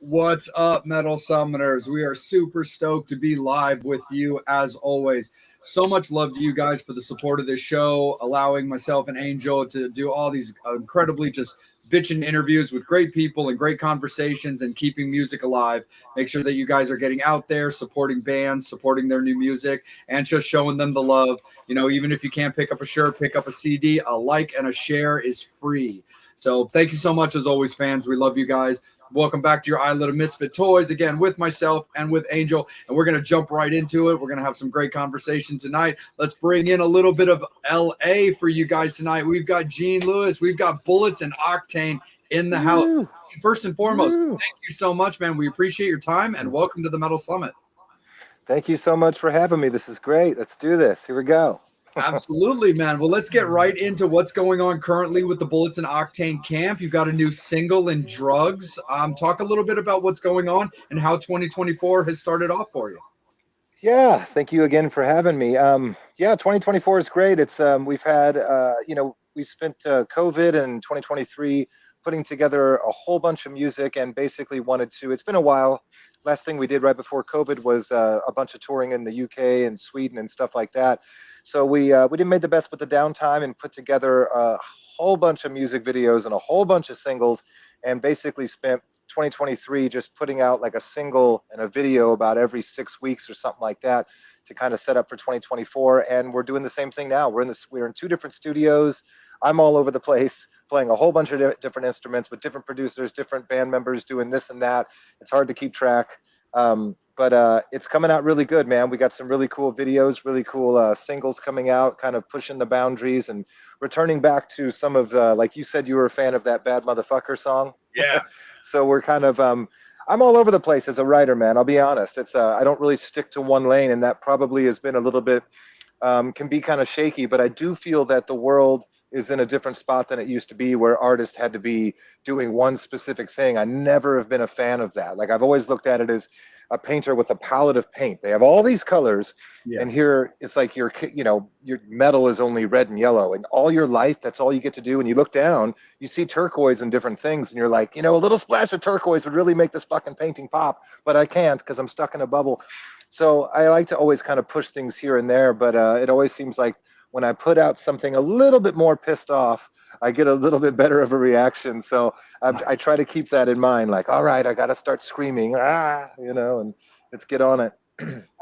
What's up, Metal Summoners? We are super stoked to be live with you as always. So much love to you guys for the support of this show, allowing myself and Angel to do all these incredibly just bitchin' interviews with great people and great conversations and keeping music alive. Make sure that you guys are getting out there, supporting bands, supporting their new music, and just showing them the love. Even if you can't pick up a shirt, pick up a CD, a like and a share is free. So thank you so much as always, fans. We love you guys. Welcome back to your Island of Misfit Toys again with myself and with Angel, and we're going to jump right into it. We're going to have some great conversation tonight. Let's bring in a little bit of LA for you guys tonight. We've got Gene Lewis, we've got Bullets and Octane in the house. First and foremost, thank you so much, man. We appreciate your time and welcome to the Metal Summit. Thank you so much for having me. This is great. Let's do this. Here we go. Absolutely, man. Well, let's get right into what's going on currently with the Bullets and Octane camp. You've got a new single in Drugs. Talk a little bit about what's going on and how 2024 has started off for you. Yeah, thank you again for having me. Yeah, 2024 is great. It's we've had we spent COVID and 2023 putting together a whole bunch of music and basically wanted to. It's been a while. Last thing we did right before COVID was a bunch of touring in the UK and Sweden and stuff like that. So we did made the best with the downtime and put together a whole bunch of music videos and a whole bunch of singles, and basically spent 2023 just putting out like a single and a video about every 6 weeks or something like that to kind of set up for 2024. And we're doing the same thing now. We're in two different studios. I'm all over the place playing a whole bunch of different instruments with different producers, different band members doing this and that. It's hard to keep track. But it's coming out really good, man. We got some really cool videos, really cool singles coming out, kind of pushing the boundaries and returning back to some of the, like you said, you were a fan of that Bad Motherfucker song. Yeah. So we're kind of, I'm all over the place as a writer, man. I'll be honest. It's, I don't really stick to one lane, and that probably has been a little bit, can be kind of shaky, but I do feel that the world is in a different spot than it used to be, where artists had to be doing one specific thing. I never have been a fan of that. Like, I've always looked at it as a painter with a palette of paint. They have all these colors, and here it's like your metal is only red and yellow, and all your life, that's all you get to do. And you look down, you see turquoise and different things, and you're like, a little splash of turquoise would really make this fucking painting pop, but I can't because I'm stuck in a bubble. So I like to always kind of push things here and there, but it always seems like when I put out something a little bit more pissed off, I get a little bit better of a reaction. So I try to keep that in mind. Like, all right, I got to start screaming, and let's get on it.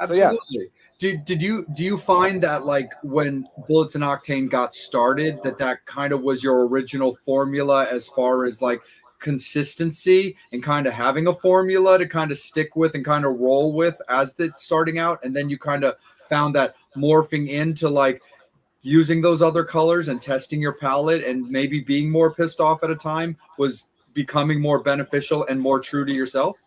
Absolutely. So, yeah. Do you find that, like, when Bullets and Octane got started, that kind of was your original formula as far as like consistency and kind of having a formula to kind of stick with and kind of roll with as it's starting out, and then you kind of found that morphing into like using those other colors and testing your palette and maybe being more pissed off at a time was becoming more beneficial and more true to yourself?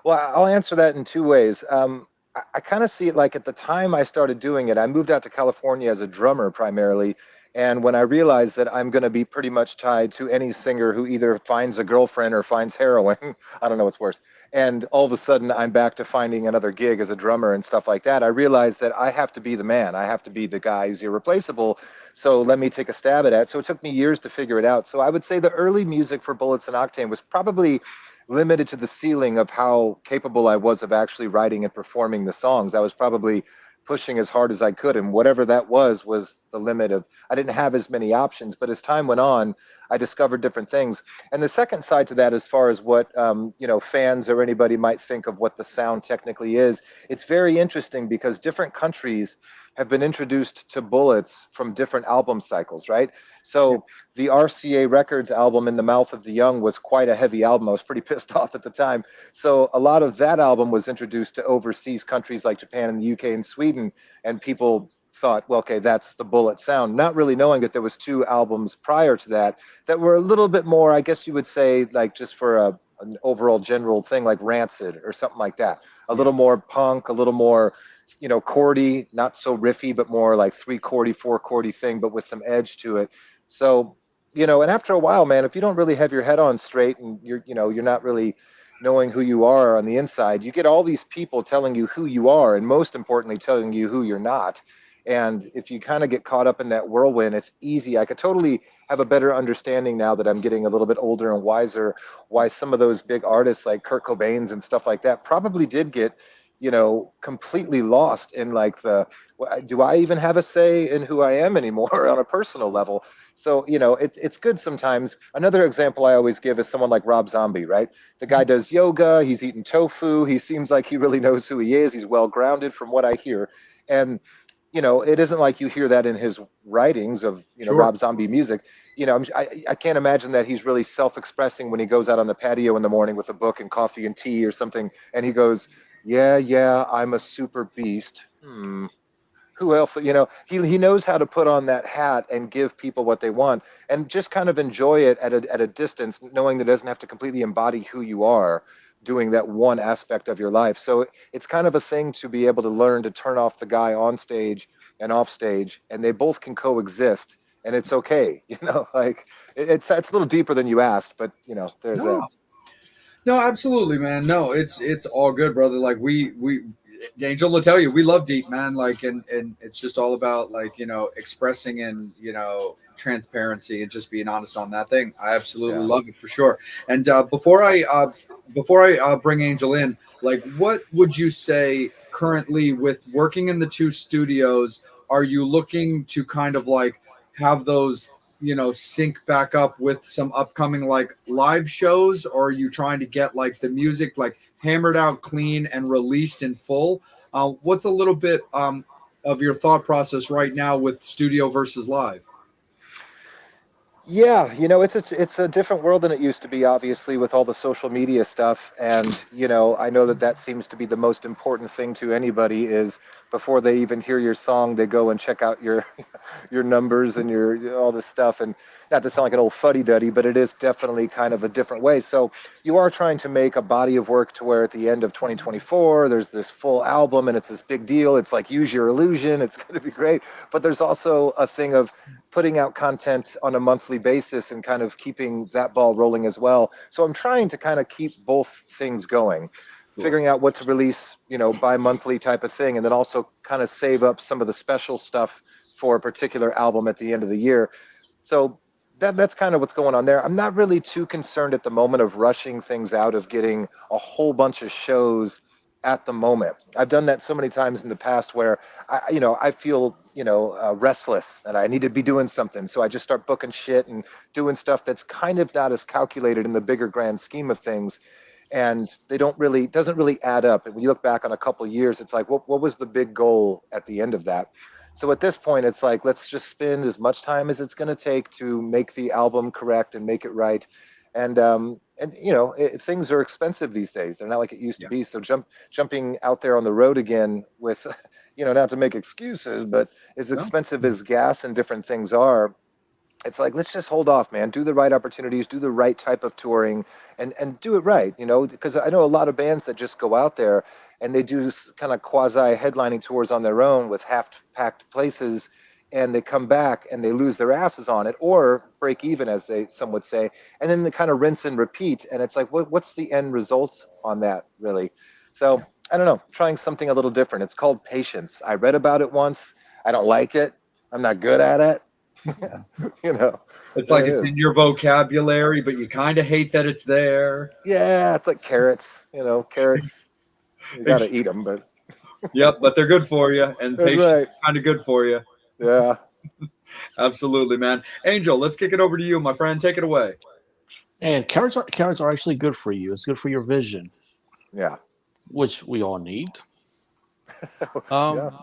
Well, I'll answer that in two ways. I kind of see it like at the time I started doing it, I moved out to California as a drummer primarily. And when I realized that I'm going to be pretty much tied to any singer who either finds a girlfriend or finds heroin, I don't know what's worse. And all of a sudden I'm back to finding another gig as a drummer and stuff like that. I realized that I have to be the man. I have to be the guy who's irreplaceable. So let me take a stab at it. So it took me years to figure it out. So I would say the early music for Bullets and Octane was probably limited to the ceiling of how capable I was of actually writing and performing the songs. I was probably pushing as hard as I could, and whatever that was the limit of. I didn't have as many options, but as time went on, I discovered different things. And the second side to that, as far as what fans or anybody might think of what the sound technically is, it's very interesting because different countries have been introduced to Bullets from different album cycles, right? So the RCA Records album, In the Mouth of the Young, was quite a heavy album. I was pretty pissed off at the time. So a lot of that album was introduced to overseas countries like Japan and the UK and Sweden, and people thought, well, okay, that's the Bullet sound, not really knowing that there was two albums prior to that that were a little bit more, I guess you would say, like just for an overall general thing, like Rancid or something like that. A little more punk, a little more chordy, not so riffy, but more like 3 chordy, 4 chordy thing, but with some edge to it. So, and after a while, man, if you don't really have your head on straight and you're not really knowing who you are on the inside, you get all these people telling you who you are, and most importantly, telling you who you're not. And if you kind of get caught up in that whirlwind, it's easy. I could totally have a better understanding now that I'm getting a little bit older and wiser, why some of those big artists like Kurt Cobain's and stuff like that probably did get, completely lost in like do I even have a say in who I am anymore on a personal level? So, it's good sometimes. Another example I always give is someone like Rob Zombie, right? The guy does yoga, he's eating tofu, he seems like he really knows who he is, he's well grounded from what I hear. And it isn't like you hear that in his writings of, Sure. Rob Zombie music. I can't imagine that he's really self-expressing when he goes out on the patio in the morning with a book and coffee and tea or something, and he goes, "Yeah, yeah, I'm a super beast. Who else?" He knows how to put on that hat and give people what they want, and just kind of enjoy it at a distance, knowing that it doesn't have to completely embody who you are doing that one aspect of your life. So it's kind of a thing to be able to learn to turn off the guy on stage and off stage, and they both can coexist, and it's okay. Like it's a little deeper than you asked, but there's that. No, no, absolutely, man. No, it's all good, brother. Like we Angel will tell you, we love deep, man. Like, and it's just all about like expressing and transparency and just being honest on that thing. I absolutely Yeah. love it for sure. And before I bring Angel in, like, what would you say currently with working in the two studios? Are you looking to kind of like have those sync back up with some upcoming like live shows, or are you trying to get like the music like hammered out clean and released in full? What's a little bit of your thought process right now with studio versus live? Yeah, it's a different world than it used to be, obviously, with all the social media stuff. And I know that that seems to be the most important thing to anybody is before they even hear your song, they go and check out your your numbers and your all this stuff. And not to sound like an old fuddy duddy, but it is definitely kind of a different way. So you are trying to make a body of work to where at the end of 2024, there's this full album and it's this big deal. It's like use your illusion. It's going to be great. But there's also a thing of putting out content on a monthly basis and kind of keeping that ball rolling as well. So I'm trying to kind of keep both things going, Cool. figuring out what to release, bi-monthly type of thing, and then also kind of save up some of the special stuff for a particular album at the end of the year. So that's kind of what's going on there. I'm not really too concerned at the moment of rushing things out, of getting a whole bunch of shows at the moment. I've done that so many times in the past where I feel restless and I need to be doing something, so I just start booking shit and doing stuff that's kind of not as calculated in the bigger grand scheme of things, and they don't really doesn't really add up. And when you look back on a couple of years, it's like what was the big goal at the end of that? So at this point, it's like let's just spend as much time as it's going to take to make the album correct and make it right. And things are expensive these days. They're not like it used to Yeah. be. So jumping out there on the road again with, not to make excuses, but as No. expensive as gas and different things are, it's like let's just hold off, man. Do the right opportunities, do the right type of touring, and do it right. Because I know a lot of bands that just go out there and they do kind of quasi headlining tours on their own with half packed places, and they come back and they lose their asses on it or break even, as some would say, and then they kind of rinse and repeat. And it's like, what's the end result on that, really? So I don't know, trying something a little different. It's called patience. I read about it once. I don't like it. I'm not good at it. you know, It's like it it's is. in your vocabulary, but you kind of hate that it's there. Yeah, it's like carrots. Carrots. You got to eat them, but Yep, but they're good for you, and that's patience is right. kind of good for you. Yeah, Absolutely, man. Angel, let's kick it over to you, my friend. Take it away. And carrots are actually good for you. It's good for your vision, yeah, which we all need. yeah. Um,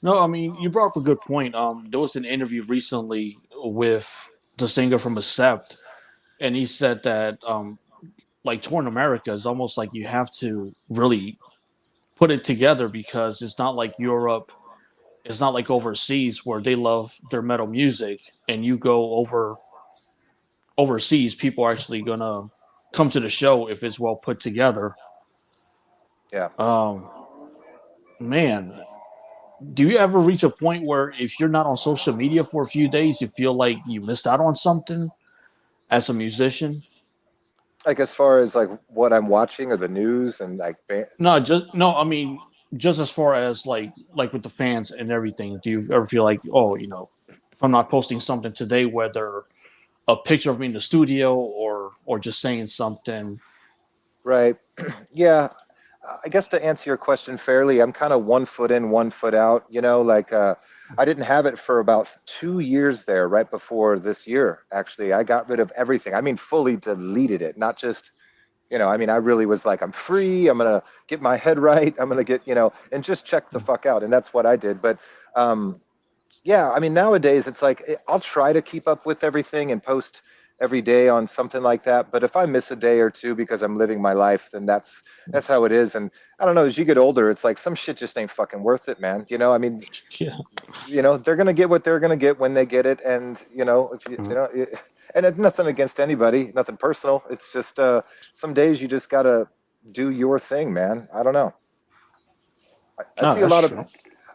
no, I mean you brought up a good point. There was an interview recently with the singer from Accept, and he said that like touring America is almost like you have to really put it together because it's not like Europe, it's not like overseas where they love their metal music, and you go overseas, people are actually gonna come to the show if it's well put together. Yeah. Um, man, do you ever reach a point where if you're not on social media for a few days, you feel like you missed out on something as a musician? Like as far as like what I'm watching or the news and like, No, just no. I mean, just as far as like with the fans and everything, do you ever feel like, oh, if I'm not posting something today, whether a picture of me in the studio or just saying something? Right. Yeah. I guess to answer your question fairly, I'm kind of 1 foot in, 1 foot out. Like I didn't have it for about 2 years there, right before this year. Actually, I got rid of everything. I mean, fully deleted it, not just, I mean, I really was like, I'm free. I'm gonna get my head right. I'm gonna get, and just check the fuck out. And that's what I did. But yeah, I mean, nowadays it's like I'll try to keep up with everything and post every day on something like that. But if I miss a day or two because I'm living my life, then that's how it is. And I don't know, as you get older, it's like some shit just ain't fucking worth it, man. I mean, Yeah. they're gonna get what they're gonna get when they get it, and if you Mhm. and it's nothing against anybody, nothing personal. It's just some days you just gotta do your thing, man. I don't know. I No, see a that's lot of. true.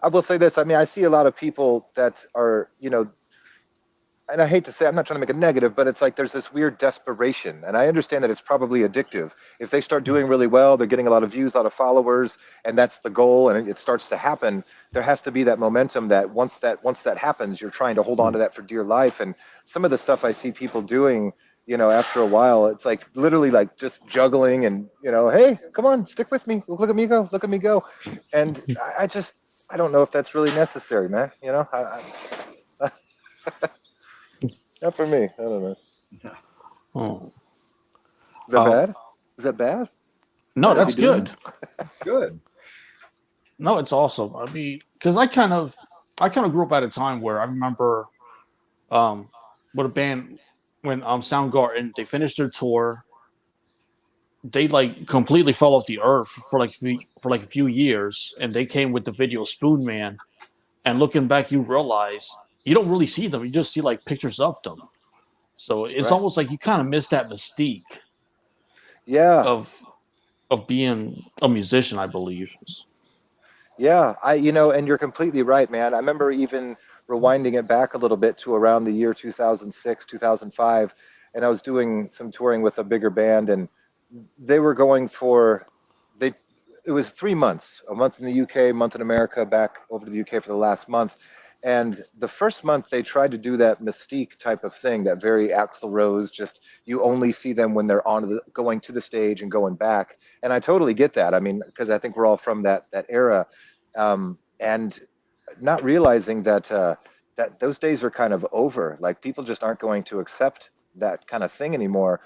I will say this. I mean, I see a lot of people that are, and I hate to say, I'm not trying to make it negative, but it's like there's this weird desperation. And I understand that it's probably addictive. If they start doing really well, they're getting a lot of views, a lot of followers, and that's the goal, and it starts to happen. There has to be that momentum that once that happens, you're trying to hold on Mhm. to that for dear life. And some of the stuff I see people doing, after a while, it's like literally like just juggling and, hey, come on, stick with me. Look at me go. Look at me go. And I just, I don't know if that's really necessary, man. Not for me. I don't know. Oh. Is that Um, bad? Is that bad? no, Should I be that's doing good. that? Good. No, it's awesome. I mean, because I kind of grew up at a time where I remember um with a band when Soundgarden they finished their tour, they like completely fell off the earth for like a few years, and they came with the video Spoon Man. And looking back, you realize you don't really see them; you just see like pictures of them. So it's Right. almost like you kind of miss that mystique Yeah. of being a musician, I believe. Yeah. And you're completely right, man. I remember even rewinding it back a little bit to around the year 2006, 2005, and I was doing some touring with a bigger band, and they were going for they it was 3 months, a month in the UK, a month in America, back over to the UK for the last month. And the first month they tried to do that mystique type of thing, that very Axl Rose, just you only see them when they're going to the stage and going back. And I totally get that. I mean, because I think we're all from that era, and not realizing that those days are kind of over. Like people just aren't going to accept that kind of thing anymore.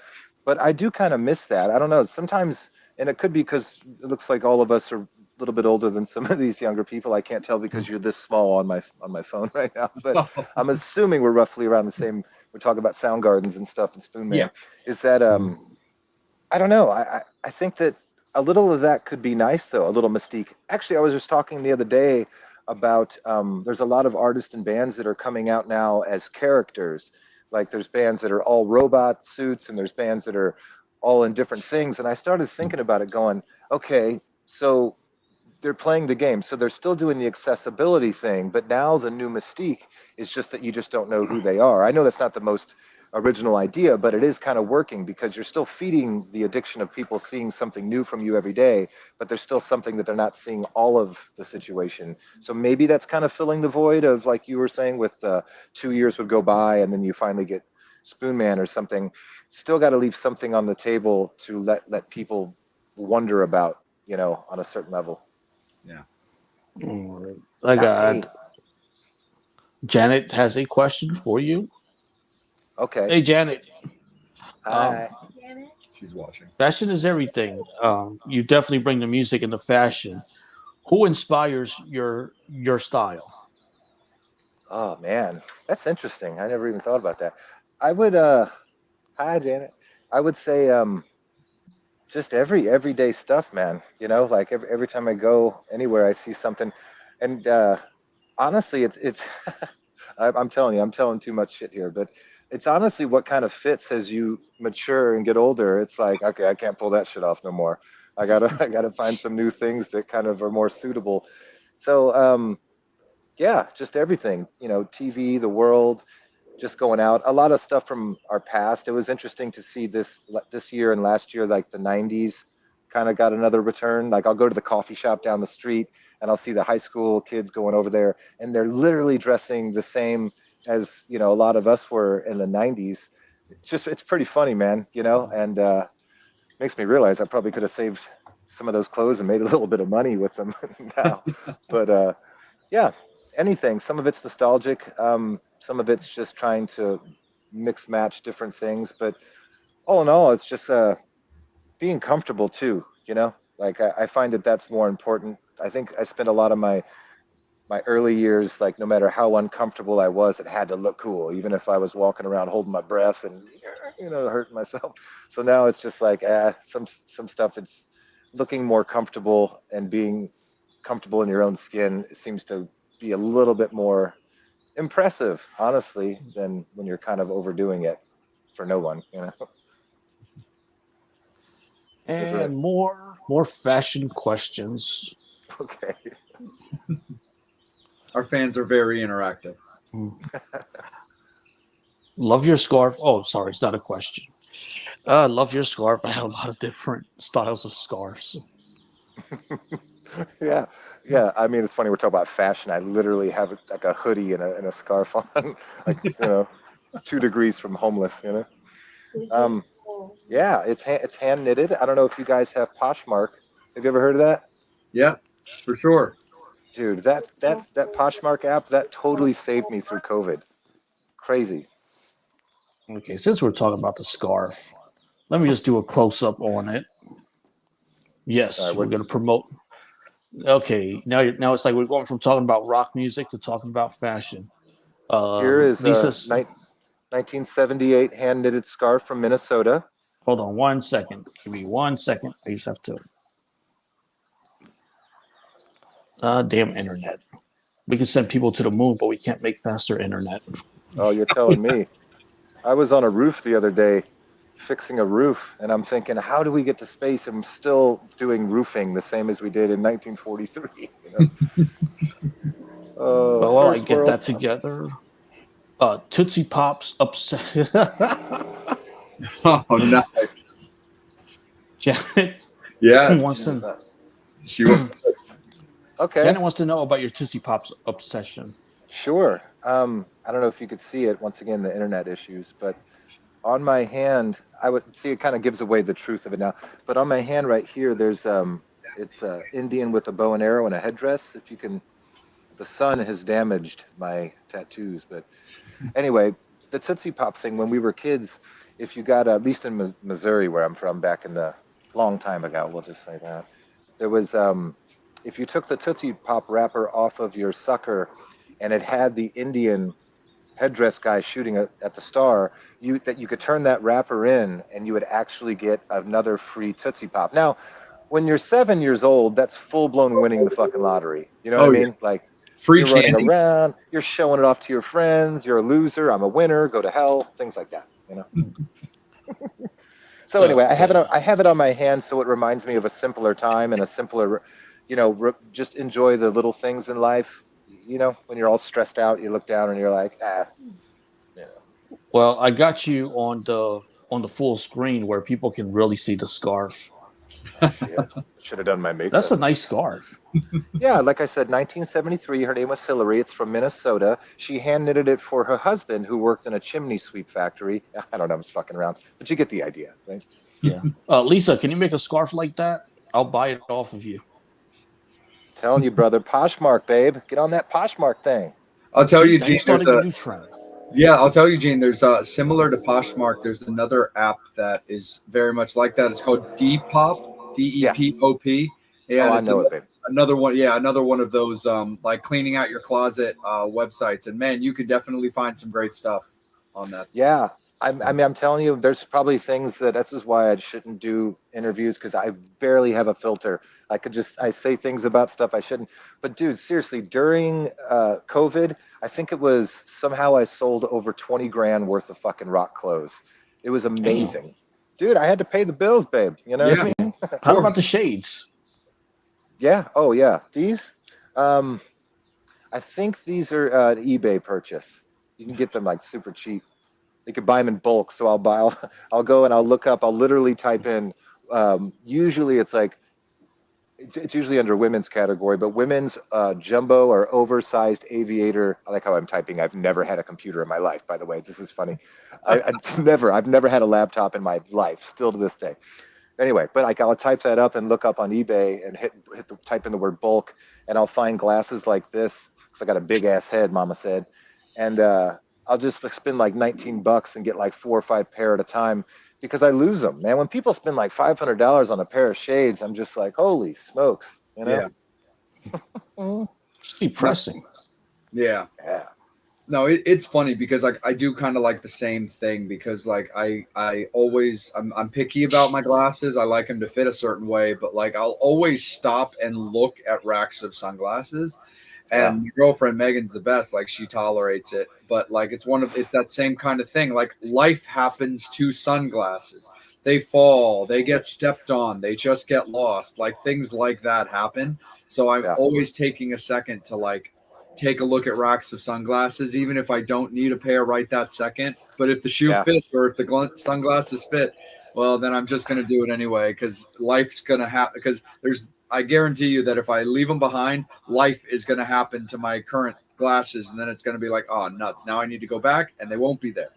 But I do kind of miss that. I don't know. Sometimes, and it could be because it looks like all of us are a little bit older than some of these younger people. I can't tell because you're this small on my phone right now. But I'm assuming we're roughly around the same. We're talking about sound gardens and stuff and Spoon Yeah. Man. Is that I don't know. I think that a little of that could be nice, though, a little mystique. Actually, I was just talking the other day about there's a lot of artists and bands that are coming out now as characters. Like there's bands that are all robot suits, and there's bands that are all in different things. And I started thinking about it, going, okay, so they're playing the game, so they're still doing the accessibility thing, but now the new mystique is just that you just don't know who they are. I know that's not the most original idea, but it is kind of working because you're still feeding the addiction of people seeing something new from you every day, but there's still something that they're not seeing all of the situation. So maybe that's kind of filling the void of, like you were saying, with 2 years would go by and then you finally get Spoon Man or something. Still got to leave something on the table to let people wonder about, on a certain level. Yeah. Mm, I Hey, got Janet has a question for you. okay. Hey, Janet. Um, Hi. She's watching. Fashion is everything. You definitely bring the music and the fashion. Who inspires your style? Oh man, that's interesting. I never even thought about that. I would hi Janet. I would say just everyday stuff, man. Like every time I go anywhere I see something. And honestly it's I'm telling you, I'm telling too much shit here, but it's honestly what kind of fits as you mature and get older. It's like, okay, I can't pull that shit off no more. I gotta find some new things that kind of are more suitable. So yeah, just everything, TV, the world, just going out. A lot of stuff from our past. It was interesting to see this year and last year, like the '90s kind of got another return. Like I'll go to the coffee shop down the street and I'll see the high school kids going over there, and they're literally dressing the same as, you know, a lot of us were in the 90s. It's pretty funny, man, you know, and makes me realize I probably could have saved some of those clothes and made a little bit of money with them now. But yeah, anything. Some of it's nostalgic. Some of it's just trying to mix match different things. But all in all, it's just being comfortable too. You know, like I find that that's more important. I think I spent a lot of my early years, like no matter how uncomfortable I was, it had to look cool, even if I was walking around holding my breath and, you know, hurting myself. So now it's just like, some stuff, it's looking more comfortable and being comfortable in your own skin. It seems to be a little bit more impressive, honestly, than when you're kind of overdoing it for no one, you know. That's right. And more fashion questions. Okay. Our fans are very interactive. Love your scarf. Oh, sorry, it's not a question. Love your scarf. I have a lot of different styles of scarves. Yeah, yeah. I mean, it's funny we're talking about fashion. I literally have like a hoodie and a scarf on, like, you know, 2 degrees from homeless. You know. Yeah, it's hand knitted. I don't know if you guys have Poshmark. Have you ever heard of that? Yeah, for sure. Dude, that Poshmark app, that totally saved me through COVID. Crazy. Okay, since we're talking about the scarf, let me just do a close up on it. All Yes, right, we're going to promote. Okay, now it's like we're going from talking about rock music to talking about fashion. here is Lisa's. 1978 hand knitted scarf from Minnesota. Hold on 1 second. Give me 1 second. I just have to. Damn internet. We can send people to the moon, but we can't make faster internet. Oh, you're telling me. I was on a roof the other day fixing a roof, and I'm thinking, how do we get to space and still doing roofing the same as we did in 1943? You know? Oh, But while I first get world. that together, Tootsie Pops upset. Oh, nice. Janet Yeah, wants to. she was. Okay, Janet wants to know about your Tootsie Pops obsession. sure. I don't know if you could see it. Once again, the internet issues, but on my hand, I would see it kind of gives away the truth of it now. But on my hand right here, there's it's Indian with a bow and arrow and a headdress. If you can, the sun has damaged my tattoos, but anyway, the Tootsie Pop thing, when we were kids, if you got, at least in Missouri, where I'm from, back in the long time ago, we'll just say that, there was, if you took the Tootsie Pop wrapper off of your sucker and it had the Indian headdress guy shooting at the star, you could turn that wrapper in and you would actually get another free Tootsie Pop. Now, when you're 7 years old, that's full blown winning the fucking lottery. You know what I mean? Yeah. Like, Free you're candy. running around, you're showing it off to your friends, you're a loser, I'm a winner, go to hell, things like that, you know. So anyway, I have it on my hand, so it reminds me of a simpler time and a simpler, you know, just enjoy the little things in life. You know, when you're all stressed out, you look down and you're like, you know. Well, I got you on the full screen where people can really see the scarf. Shit. Should have done my makeup. That's a nice scarf. Yeah, like I said, 1973. Her name was Hillary. It's from Minnesota. She hand knitted it for her husband, who worked in a chimney sweep factory. I don't know, I was fucking around, but you get the idea, right? Yeah. Lisa, can you make a scarf like that? I'll buy it off of you. Telling you, brother, Poshmark, babe, get on that Poshmark thing. I'll tell you, Now Gene. you're starting a new trend. Yeah, I'll tell you, Gene. There's similar to Poshmark. There's another app that is very much like that. It's called Depop, Depop. Yeah, I it's know it, babe. another one. Yeah, another one of those like cleaning out your closet websites. And man, you could definitely find some great stuff on that. Yeah. I mean, I'm telling you, there's probably things that's just why I shouldn't do interviews, because I barely have a filter. I say things about stuff I shouldn't. But dude, seriously, during COVID, I think it was somehow I sold over 20 grand worth of fucking rock clothes. It was amazing. Dude, I had to pay the bills, babe. You know what I mean? How about the shades? Yeah. Oh, yeah. These, I think these are an eBay purchase. You can get them like super cheap. You could buy them in bulk. So I'll go and I'll look up, I'll literally type in Usually it's like it's usually under women's category, but women's jumbo or oversized aviator. I like how I'm typing. I've never had a computer in my life, by the way. This is funny. I've never had a laptop in my life, still to this day. Anyway, but like I'll type that up and look up on eBay and type in the word bulk, and I'll find glasses like this. 'Cause I got a big ass head, Mama said, and I'll just spend like $19 and get like 4 or 5 pair at a time because I lose them, man. When people spend like $500 on a pair of shades, I'm just like, holy smokes, you know? Yeah. It's depressing. Yeah. Yeah. No, it's funny because like I do kind of like the same thing because like I always I'm picky about my glasses. I like them to fit a certain way, but like I'll always stop and look at racks of sunglasses. Yeah. And my girlfriend Megan's the best. Like she tolerates it, but like it's that same kind of thing. Like life happens to sunglasses. They fall, they get stepped on, they just get lost. Like things like that happen. So I'm Yeah. always taking a second to like take a look at racks of sunglasses, even if I don't need a pair right that second. But if the shoe Yeah. fits or if the sunglasses fit, well, then I'm just going to do it anyway because life's going to happen. Because I guarantee you that if I leave them behind, life is going to happen to my current glasses. And then it's going to be like, oh, nuts. Now I need to go back and they won't be there.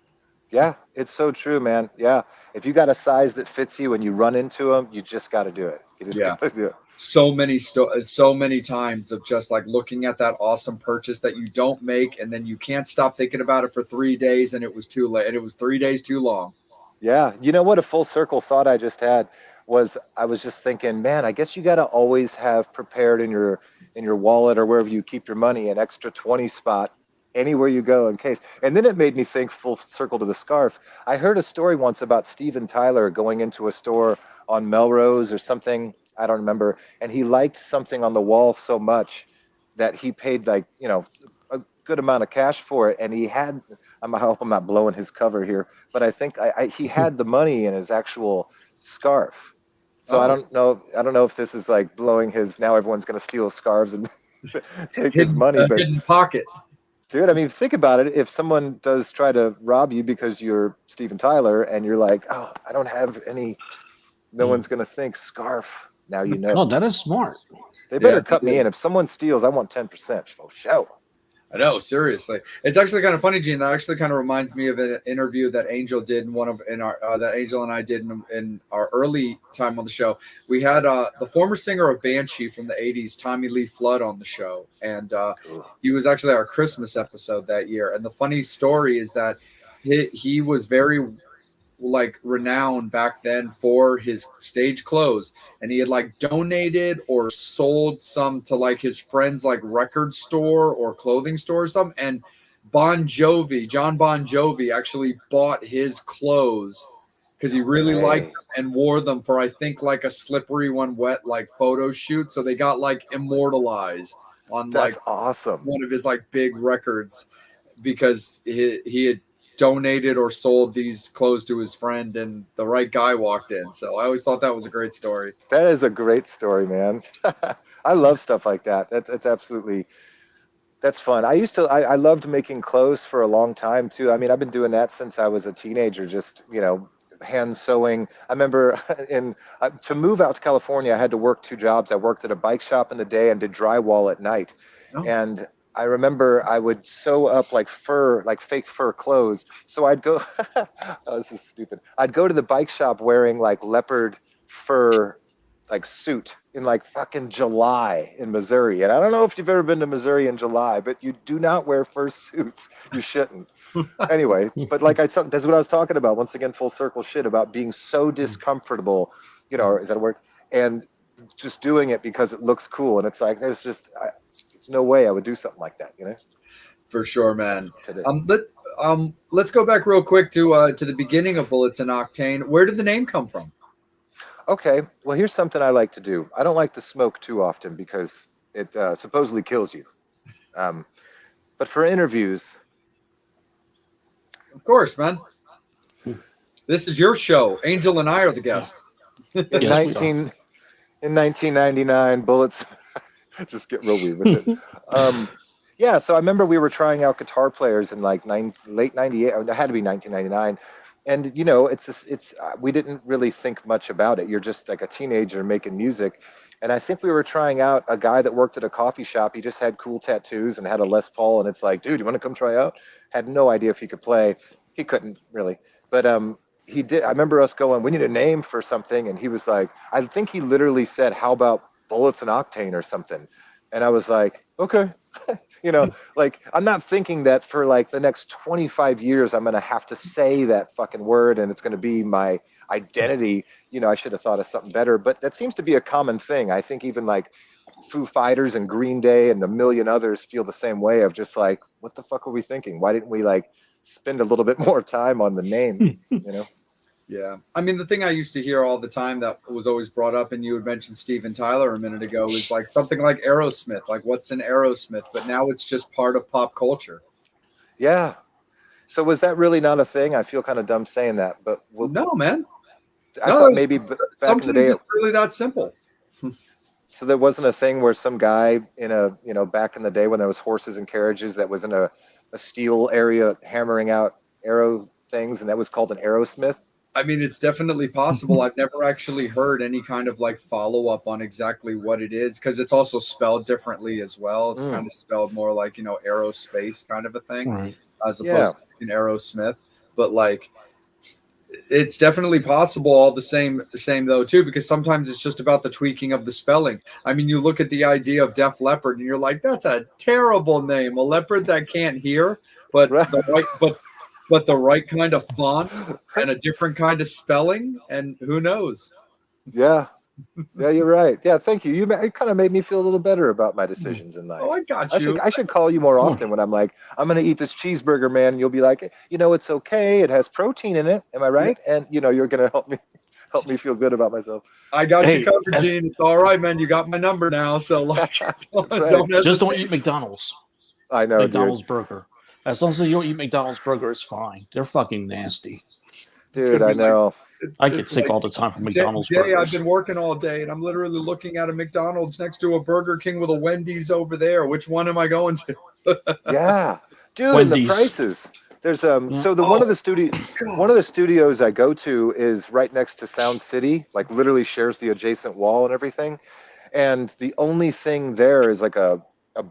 Yeah, it's so true, man. Yeah. If you got a size that fits you when you run into them, you just got to do it. You just Yeah. got to do it. So many times of just like looking at that awesome purchase that you don't make and then you can't stop thinking about it for 3 days and it was too late and it was 3 days too long. Yeah. You know what? A full circle thought I just had was I was just thinking, man, I guess you got to always have prepared in your wallet or wherever you keep your money an extra 20 spot anywhere you go in case. And then it made me think full circle to the scarf. I heard a story once about Steven Tyler going into a store on Melrose or something. I don't remember. And he liked something on the wall so much that he paid like, a good amount of cash for it. And I hope I'm not blowing his cover here, but I think he had the money in his actual scarf. So I don't know if this is like blowing his, now everyone's going to steal scarves and take his money, but hidden pocket. dude, I mean, think about it. If someone does try to rob you because you're Steven Tyler and you're like, oh, I don't have any, no one's going to think scarf. Now you know. No, that is smart. They better Yeah, cut it me is. in. If someone steals, I want 10% for show. I know, seriously. It's actually kind of funny, Gene. That actually kind of reminds me of an interview that Angel did that Angel and I did in our early time on the show. We had the former singer of Banshee from the '80s, Tommy Lee Flood, on the show, and he was actually our Christmas episode that year. And the funny story is that he was very like renowned back then for his stage clothes, and he had like donated or sold some to like his friends like record store or clothing store or something. And John Bon Jovi actually bought his clothes because he really liked them and wore them for I think like a Slippery When Wet like photo shoot. So they got like immortalized on That's like awesome. one of his like big records because he had donated or sold these clothes to his friend and the right guy walked in. So I always thought that was a great story. That is a great story, man. I love stuff like that. That's absolutely, that's fun. I loved making clothes for a long time too. I mean, I've been doing that since I was a teenager, just, hand sewing. I remember to move out to California, I had to work 2 jobs. I worked at a bike shop in the day and did drywall at night. Oh. And I remember I would sew up like fake fur clothes. So I'd go, oh, this is stupid. I'd go to the bike shop wearing like leopard fur, like suit in like fucking July in Missouri. And I don't know if you've ever been to Missouri in July, but you do not wear fur suits. You shouldn't. Anyway, but like that's what I was talking about. Once again, full circle shit about being so discomfortable, is that a word? And just doing it because it looks cool. And it's like, there's no way I would do something like that, For sure, man. Today. Let's go back real quick to the beginning of Bullets and Octane. Where did the name come from? Okay, well, here's something I like to do. I don't like to smoke too often because it supposedly kills you. But for interviews, Of course, man. This is your show. Angel and I are the guests. in Yes, we 1999, Bullets, just get real weird with it. Yeah, so I remember we were trying out guitar players in like late 98, it had to be 1999. And you know, it's we didn't really think much about it. You're just like a teenager making music. And I think we were trying out a guy that worked at a coffee shop. He just had cool tattoos and had a Les Paul. And it's like, dude, you want to come try out? Had no idea if he could play. He couldn't really, but he did. I remember us going, we need a name for something, and he was like, I think he literally said, "How about Bullets and Octane or something?" And I was like, okay. You know, like I'm not thinking that for like the next 25 years I'm going to have to say that fucking word and it's going to be my identity. You know, I should have thought of something better, but that seems to be a common thing. I think even like Foo Fighters and Green Day and a million others feel the same way of just like, what the fuck were we thinking? Why didn't we like spend a little bit more time on the name, you know? Yeah. I mean, the thing I used to hear all the time that was always brought up, and you had mentioned Steven Tyler a minute ago, is like something like Aerosmith. Like, what's an Aerosmith? But now it's just part of pop culture. Yeah. So was that really not a thing? I feel kind of dumb saying that, but No, man. I No, thought maybe back in the sometimes day, it's really that simple. so there wasn't a thing where some guy in a, you know, back in the day when there was horses and carriages that was in a steel area hammering out arrow things, and that was called an Aerosmith. I mean, it's definitely possible. I've never actually heard any kind of like follow up on exactly what it is because it's also spelled differently as well. It's kind Mm, of spelled more like, you know, aerospace kind of a thing Right. as yeah, opposed to an Aerosmith. But like, it's definitely possible all the same though too because sometimes it's just about the tweaking of the spelling. I mean, you look at the idea of Def Leppard and you're like, that's a terrible name, a leopard that can't hear, but right. the right kind of font and a different kind of spelling, and who knows. Yeah, yeah, you're right. Yeah, thank you. It kind of made me feel a little better about my Mm. decisions in Oh, life. I got you. I should call you more Well, often when I'm like, I'm gonna eat this cheeseburger, man. And you'll be like, you know, it's okay. It has protein in it. Am I Yeah, right? And you know, you're gonna help me feel good about myself. I got you hey, covered, Gene. It's all right, man. You got my number now, so like That's right. don't just don't eat hesitate. McDonald's. I know, dude. McDonald's burger. As long as you don't eat McDonald's burger, it's fine. They're fucking nasty. It's Dude, gonna I be like know. I get it's sick like all the time from McDonald's Jay, I've burgers. been working all day and I'm literally looking at a McDonald's next to a Burger King with a Wendy's over there. Which one am I going to? Yeah, dude, and the Wendy's. prices. There's Yeah. so the Oh one God. of the studios I go to is right next to Sound City, like literally shares the adjacent wall and everything. And the only thing there is like a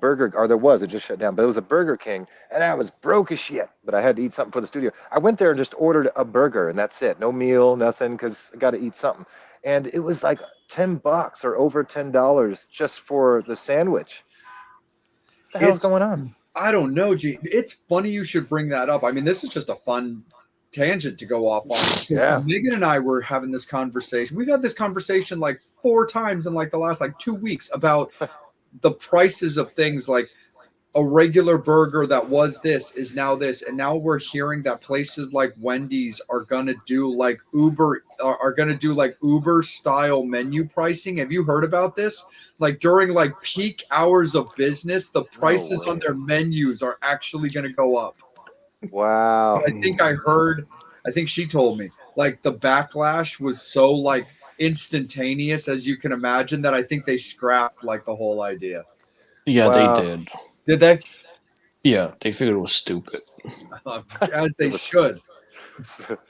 burger, or there was, it just shut down, but it was a Burger King, and I was broke as shit. But I had to eat something for the studio. I went there and just ordered a burger, and that's it. No meal, nothing, because I got to eat something. And it was like $10 or over $10 just for the sandwich. What the hell's It's going on? I don't know, Gene. It's funny you should bring that up. I mean, this is just a fun tangent to go off on because Yeah. Megan and I were having this conversation. We've had this conversation like 4 times in like the last like 2 weeks about the prices of things like a regular burger that was this is now this, and now we're hearing that places like Wendy's are gonna do like are gonna do like Uber style menu pricing. Have you heard about this? Like during like peak hours of business, the No prices on way. their menus are actually gonna go up. Wow. I think I heard, I think she told me like the backlash was so like instantaneous as you can imagine that I think they scrapped like the whole idea. Yeah, they Wow. did. Did they? Yeah, they figured it was stupid. As It they was. should.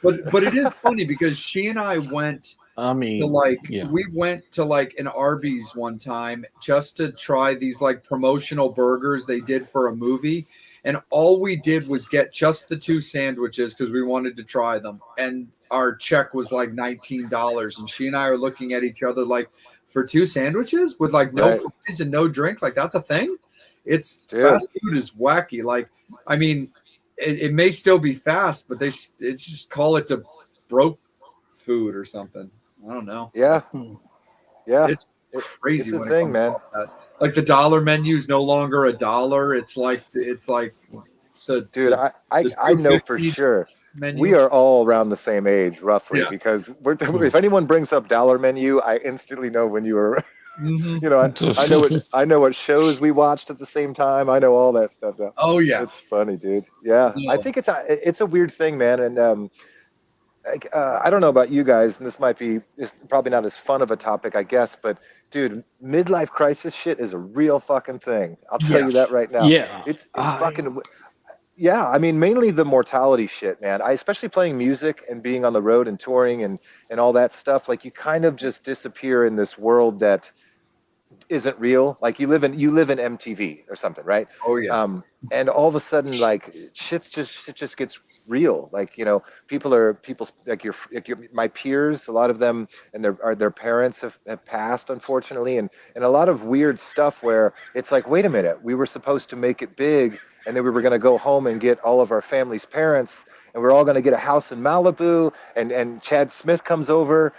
But it is funny because she and I went I to mean, like yeah. we went to like an Arby's one time just to try these like promotional burgers they did for a movie. And all we did was get just the two sandwiches because we wanted to try them. And our check was like $19. And she and I are looking at each other like for two sandwiches with like no Right. fries and no drink. Like that's a thing. It's Dude. fast food is wacky. Like, I mean, it may still be fast, but they just call it to broke food or something. I don't know. Yeah. Hmm. Yeah. It's It's crazy a when it thing, comes to man. all that. Like the dollar menu is no longer a dollar. It's like the Dude, the I the I two know for fifty sure we menu. are all around the same age, roughly, Yeah. because Hmm. if anyone brings up dollar menu, I instantly know when you were, Hmm. you know, I know what shows we watched at the same time. I know all that stuff now. Oh yeah. It's funny, dude. Yeah, I No. think it's a weird thing, man, and like, I don't know about you guys, and this might be it's probably not as fun of a topic, I guess, but dude, midlife crisis shit is a real fucking thing. I'll tell Yeah. you that right now. Yeah. It's fucking. Yeah, I mean, mainly the mortality shit, man. I especially playing music and being on the road and touring and all that stuff. Like you kind of just disappear in this world that isn't real. Like you live in MTV or something, right? Oh yeah. And all of a sudden, like shit just gets real. Like people like my peers. A lot of them and their parents have passed, unfortunately, and a lot of weird stuff where it's like, wait a minute, we were supposed to make it big, and then we were going to go home and get all of our family's parents, and we're all going to get a house in Malibu, and Chad Smith comes over,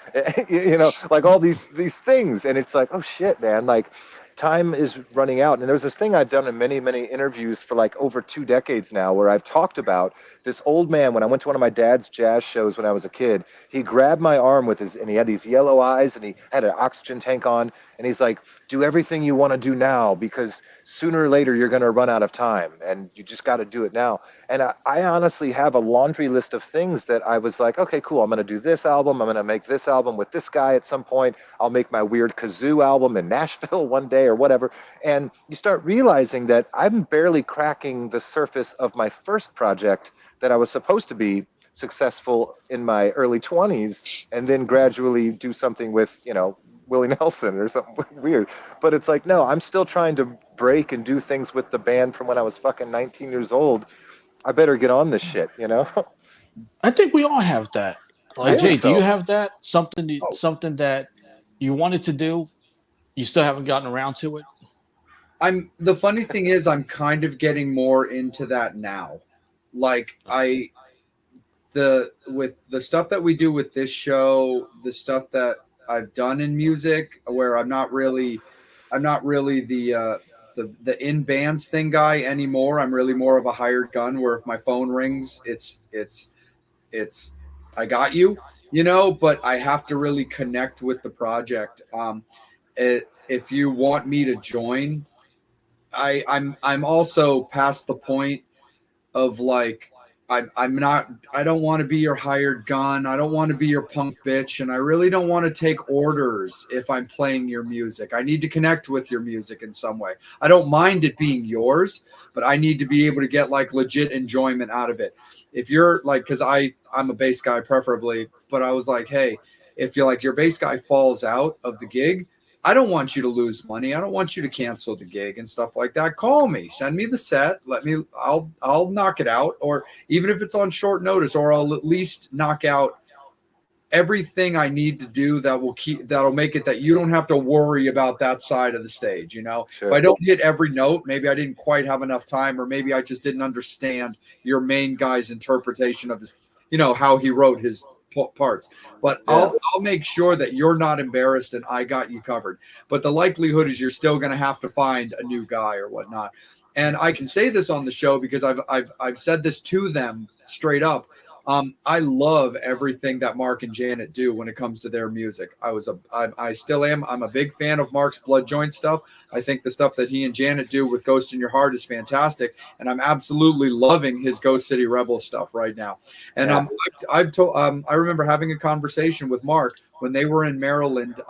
like all these things, and it's like, oh shit, man, like time is running out. And there's this thing I've done in many interviews for like over 2 decades now, where I've talked about this old man. When I went to one of my dad's jazz shows when I was a kid, he grabbed my arm and he had these yellow eyes, and he had an oxygen tank on, and he's like, do everything you want to do now, because sooner or later you're going to run out of time, and you just got to do it now. And I honestly have a laundry list of things that I was like, okay, cool, I'm going to do this album, I'm going to make this album with this guy at some point, I'll make my weird kazoo album in Nashville one day or whatever. And you start realizing that I'm barely cracking the surface of my first project that I was supposed to be successful in my early 20s, and then gradually do something with, Willie Nelson or something weird. But it's like, no, I'm still trying to break and do things with the band from when I was fucking 19 years old. I better get on this shit, I think we all have that. I Like think Jay, do you so. have that Oh, something that you wanted to do, you still haven't gotten around to it? the funny thing is I'm kind of getting more into that now. Like the with the stuff that we do with this show, the stuff that I've done in music, where I'm not really the in bands thing guy anymore. I'm really more of a hired gun where if my phone rings, it's I got you, but I have to really connect with the project. If you want me to join, I'm also past the point of like I'm not I don't want to be your hired gun. I don't want to be your punk bitch, and I really don't want to take orders if I'm playing your music. I need to connect with your music in some way. I don't mind it being yours, but I need to be able to get like legit enjoyment out of it. If you're like, because I'm a bass guy preferably, but I was like, hey, if you're like your bass guy falls out of the gig, I don't want you to lose money. I don't want you to cancel the gig and stuff like that. Call me, send me the set. I'll knock it out. Or even if it's on short notice, or I'll at least knock out everything I need to do that'll make it that you don't have to worry about that side of the stage. If I Sure. don't hit every note, maybe I didn't quite have enough time, or maybe I just didn't understand your main guy's interpretation of his, how he wrote his parts. But Yeah. I'll make sure that you're not embarrassed and I got you covered. But the likelihood is you're still going to have to find a new guy or whatnot. And I can say this on the show because I've said this to them straight up. I love everything that Mark and Janet do when it comes to their music. I still am. I'm a big fan of Mark's Blood Joint stuff. I think the stuff that he and Janet do with Ghost in Your Heart is fantastic, and I'm absolutely loving his Ghost City Rebel stuff right now. And Yeah. I've told I remember having a conversation with Mark when they were in Maryland,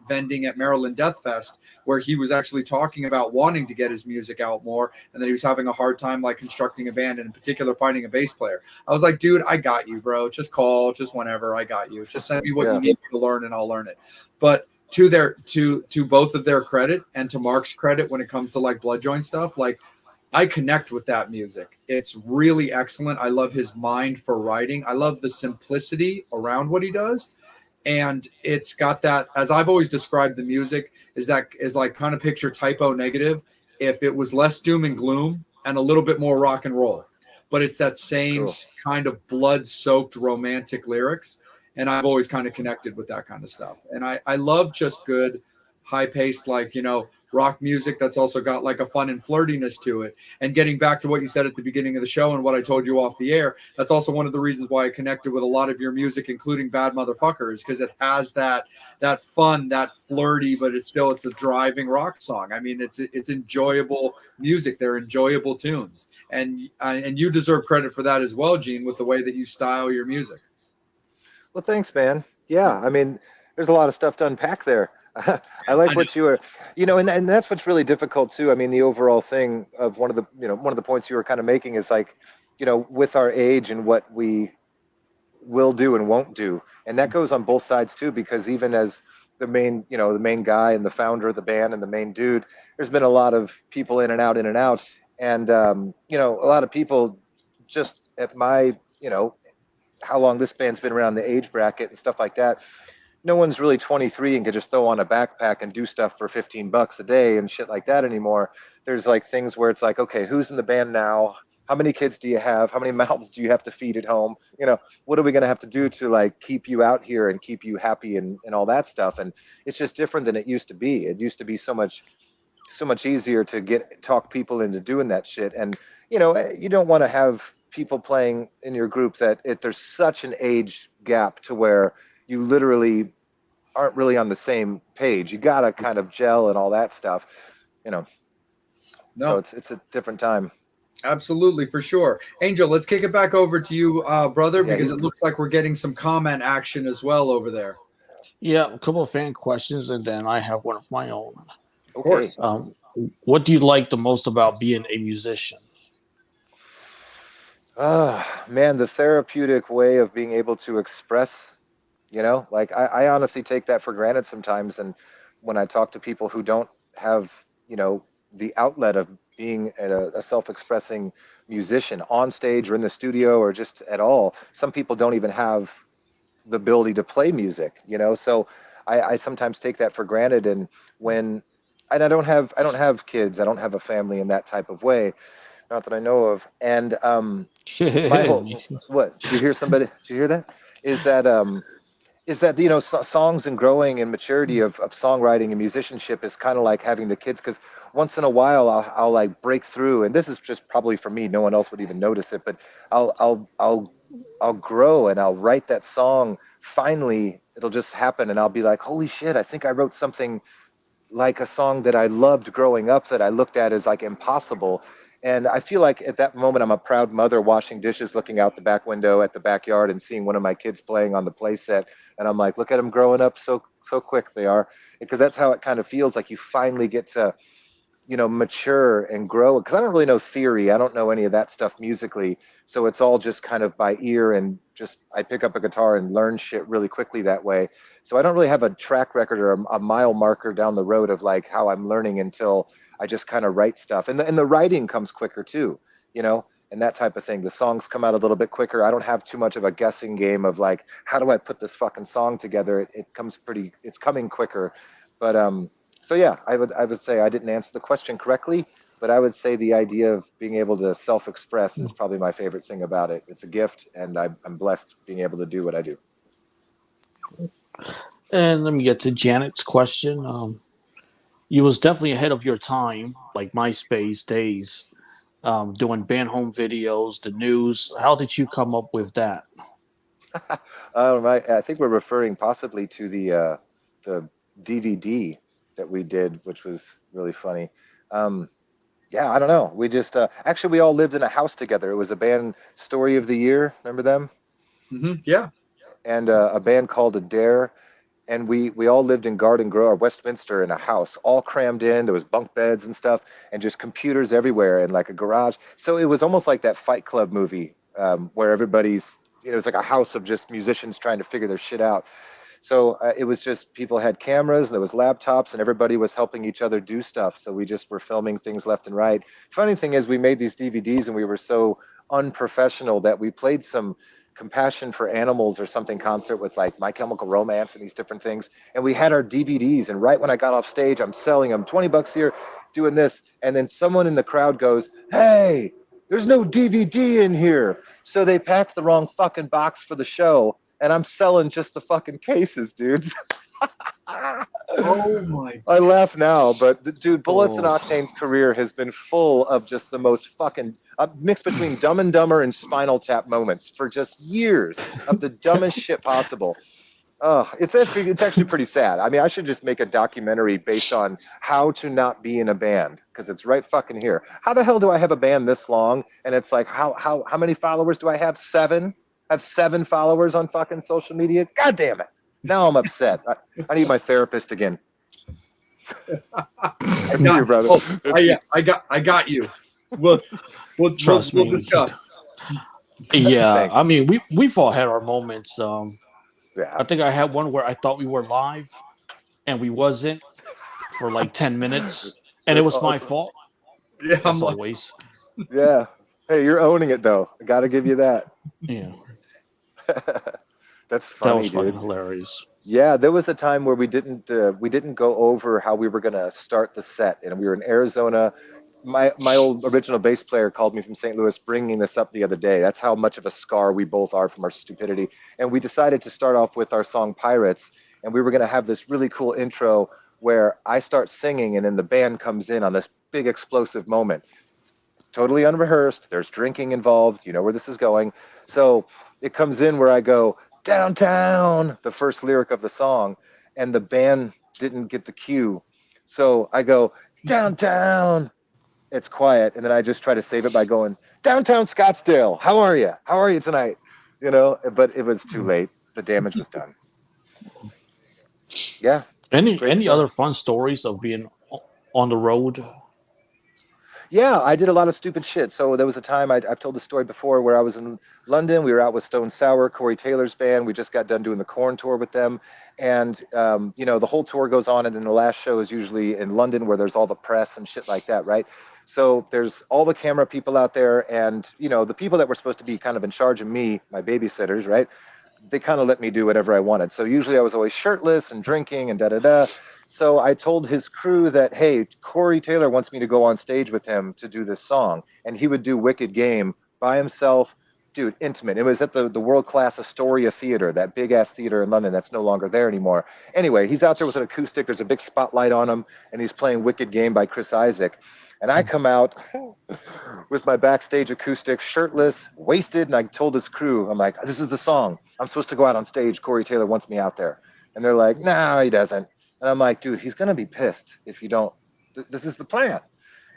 vending at Maryland Death Fest, where he was actually talking about wanting to get his music out more, and that he was having a hard time like constructing a band, and in particular finding a bass player. I was like, dude, I got you, bro. Just call, just whenever. I got you. Just send me what you Yeah. need to learn, and I'll learn it. But to both of their credit and to Mark's credit, when it comes to like Blood Joint stuff, like I connect with that music. It's really excellent. I love his mind for writing. I love the simplicity around what he does. And it's got that, as I've always described the music, is like kind of picture Typo Negative if it was less doom and gloom and a little bit more rock and roll. But it's that same Cool. kind of blood-soaked romantic lyrics. And I've always kind of connected with that kind of stuff. And I love just good, high-paced, like, rock music that's also got like a fun and flirtiness to it. And getting back to what you said at the beginning of the show and what I told you off the air, that's also one of the reasons why I connected with a lot of your music, including Bad Motherfuckers, because it has that fun, that flirty, but it's a driving rock song. I mean, it's enjoyable music. They're enjoyable tunes, and you deserve credit for that as well, Gene, with the way that you style your music. Well, thanks, man. Yeah, I mean, there's a lot of stuff to unpack there. I like I know. what you were, and that's what's really difficult too. I mean, the overall thing of one of the points you were kind of making is like, with our age and what we will do and won't do, and that goes on both sides too. Because even as the main guy and the founder of the band and the main dude, there's been a lot of people in and out, and a lot of people just at my, how long this band's been around, the age bracket and stuff like that, no one's really 23 and could just throw on a backpack and do stuff for $15 a day and shit like that anymore. There's like things where it's like, okay, who's in the band now? How many kids do you have? How many mouths do you have to feed at home? What are we going to have to do to like keep you out here and keep you happy and all that stuff? And it's just different than it used to be. It used to be so much easier to talk people into doing that shit. And you don't want to have people playing in your group that there's such an age gap to where you literally aren't really on the same page. You gotta kind of gel and all that stuff, you know. So No, it's a different time. absolutely, for sure. Angel, let's kick it back over to you, brother, Yeah, because it looks like we're getting some comment action as well over there. Yeah, a couple of fan questions, and then I have one of my own. Of okay. course. What do you like the most about being a musician? Man, the therapeutic way of being able to express, like I honestly take that for granted sometimes. And when I talk to people who don't have, the outlet of being a self-expressing musician on stage or in the studio or just at all, some people don't even have the ability to play music, so I sometimes take that for granted. And when I don't have kids, I don't have a family in that type of way, not that I know of. And my whole what did you hear somebody did you hear that is that songs and growing and maturity of songwriting and musicianship is kind of like having the kids. Because once in a while I'll like break through, and this is just probably for me, no one else would even notice it, but I'll grow and I'll write that song. Finally it'll just happen and I'll be like, holy shit, I think I wrote something like a song that I loved growing up that I looked at as like impossible. And I feel like at that moment, I'm a proud mother washing dishes, looking out the back window at the backyard and seeing one of my kids playing on the play set. And I'm like, look at them growing up so quick they are. Because that's how it kind of feels like you finally get to mature and grow. Because I don't really know theory. I don't know any of that stuff musically. So it's all just kind of by ear, and just I pick up a guitar and learn shit really quickly that way. So I don't really have a track record or a mile marker down the road of like how I'm learning until I just kind of write stuff. And the writing comes quicker too, and that type of thing. The songs come out a little bit quicker. I don't have too much of a guessing game of like, how do I put this fucking song together? It's coming quicker. But so yeah, I would say I didn't answer the question correctly, but I would say the idea of being able to self-express is probably my favorite thing about it. It's a gift, and I'm blessed being able to do what I do. And let me get to Janet's question. You was definitely ahead of your time, like MySpace days, doing band home videos, the news. How did you come up with that? I think we're referring possibly to the DVD that we did, which was really funny. Um, yeah, I don't know. We just actually we all lived in a house together. It was a band, Story of the Year. Remember them? Yeah. And a band called Adair. And we all lived in Garden Grove or Westminster in a house, all crammed in. There was bunk beds and stuff, and just computers everywhere, and like a garage. So it was almost like that Fight Club movie, where everybody's, it was like a house of just musicians trying to figure their shit out. So it was just people had cameras and there was laptops and everybody was helping each other do stuff. So we just were filming things left and right. Funny thing is, we made these DVDs and we were so unprofessional that we played some Compassion for Animals or something concert with like My Chemical Romance and these different things. And we had our DVDs. And right when I got off stage, I'm selling them $20 here, doing this. And then someone in the crowd goes, "Hey, there's no DVD in here." So they packed the wrong fucking box for the show, and I'm selling just the fucking cases, dudes. Oh my. I laugh now, but dude, Bullets and Oh, Octane's career has been full of just the most fucking mix between Dumb and Dumber and Spinal Tap moments for just years of the dumbest shit possible. It's actually pretty sad. I mean, I should just make a documentary based on how to not be in a band, because it's right fucking here. How the hell do I have a band this long? And it's like, how many followers do I have? 7. I have 7 followers on fucking social media. God damn it! Now I'm upset. I need my therapist again. I see you, brother. I got you. We'll Trust we'll me. discuss. Yeah, Thanks. I mean, we've all had our moments. Yeah. I think I had one where I thought we were live, and we wasn't for like 10 minutes, and it That's was my awesome. fault, Yeah, I'm as like, always. Yeah. Hey, you're owning it though. I gotta give you that. Yeah, That's that funny, was fucking dude. hilarious. Yeah, there was a time where we didn't go over how we were gonna start the set, and we were in Arizona. My old original bass player called me from St. Louis, bringing this up the other day. That's how much of a scar we both are from our stupidity. And we decided to start off with our song "Pirates," and we were gonna have this really cool intro where I start singing, and then the band comes in on this big explosive moment. Totally unrehearsed. There's drinking involved. You know where this is going. So it comes in where I go, downtown, the first lyric of the song, and the band didn't get the cue. So I go, downtown. It's quiet. And then I just try to save it by going, downtown Scottsdale. How are you? How are you tonight? You know, but it was too late. The damage was done. Yeah. Great Any stuff. other fun stories of being on the road? Yeah, I did a lot of stupid shit. So there was a time I've told the story before where I was in London. We were out with Stone Sour, Corey Taylor's band. We just got done doing the Corn tour with them, and you know the whole tour goes on, and then the last show is usually in London where there's all the press and shit like that, right? So there's all the camera people out there, and you know the people that were supposed to be kind of in charge of me, my babysitters, right? They kind of let me do whatever I wanted. So usually I was always shirtless and drinking and da da da. So I told his crew that, hey, Corey Taylor wants me to go on stage with him to do this song. And he would do Wicked Game by himself. Dude, intimate. It was at the world class Astoria Theater, that big ass theater in London that's no longer there anymore. Anyway, he's out there with an acoustic. There's a big spotlight on him, and he's playing Wicked Game by Chris Isaak. And I come out with my backstage acoustic, shirtless, wasted, and I told his crew, I'm like, this is the song. I'm supposed to go out on stage. Corey Taylor wants me out there. And they're like, no, he doesn't. And I'm like, dude, he's going to be pissed if you don't. This is the plan.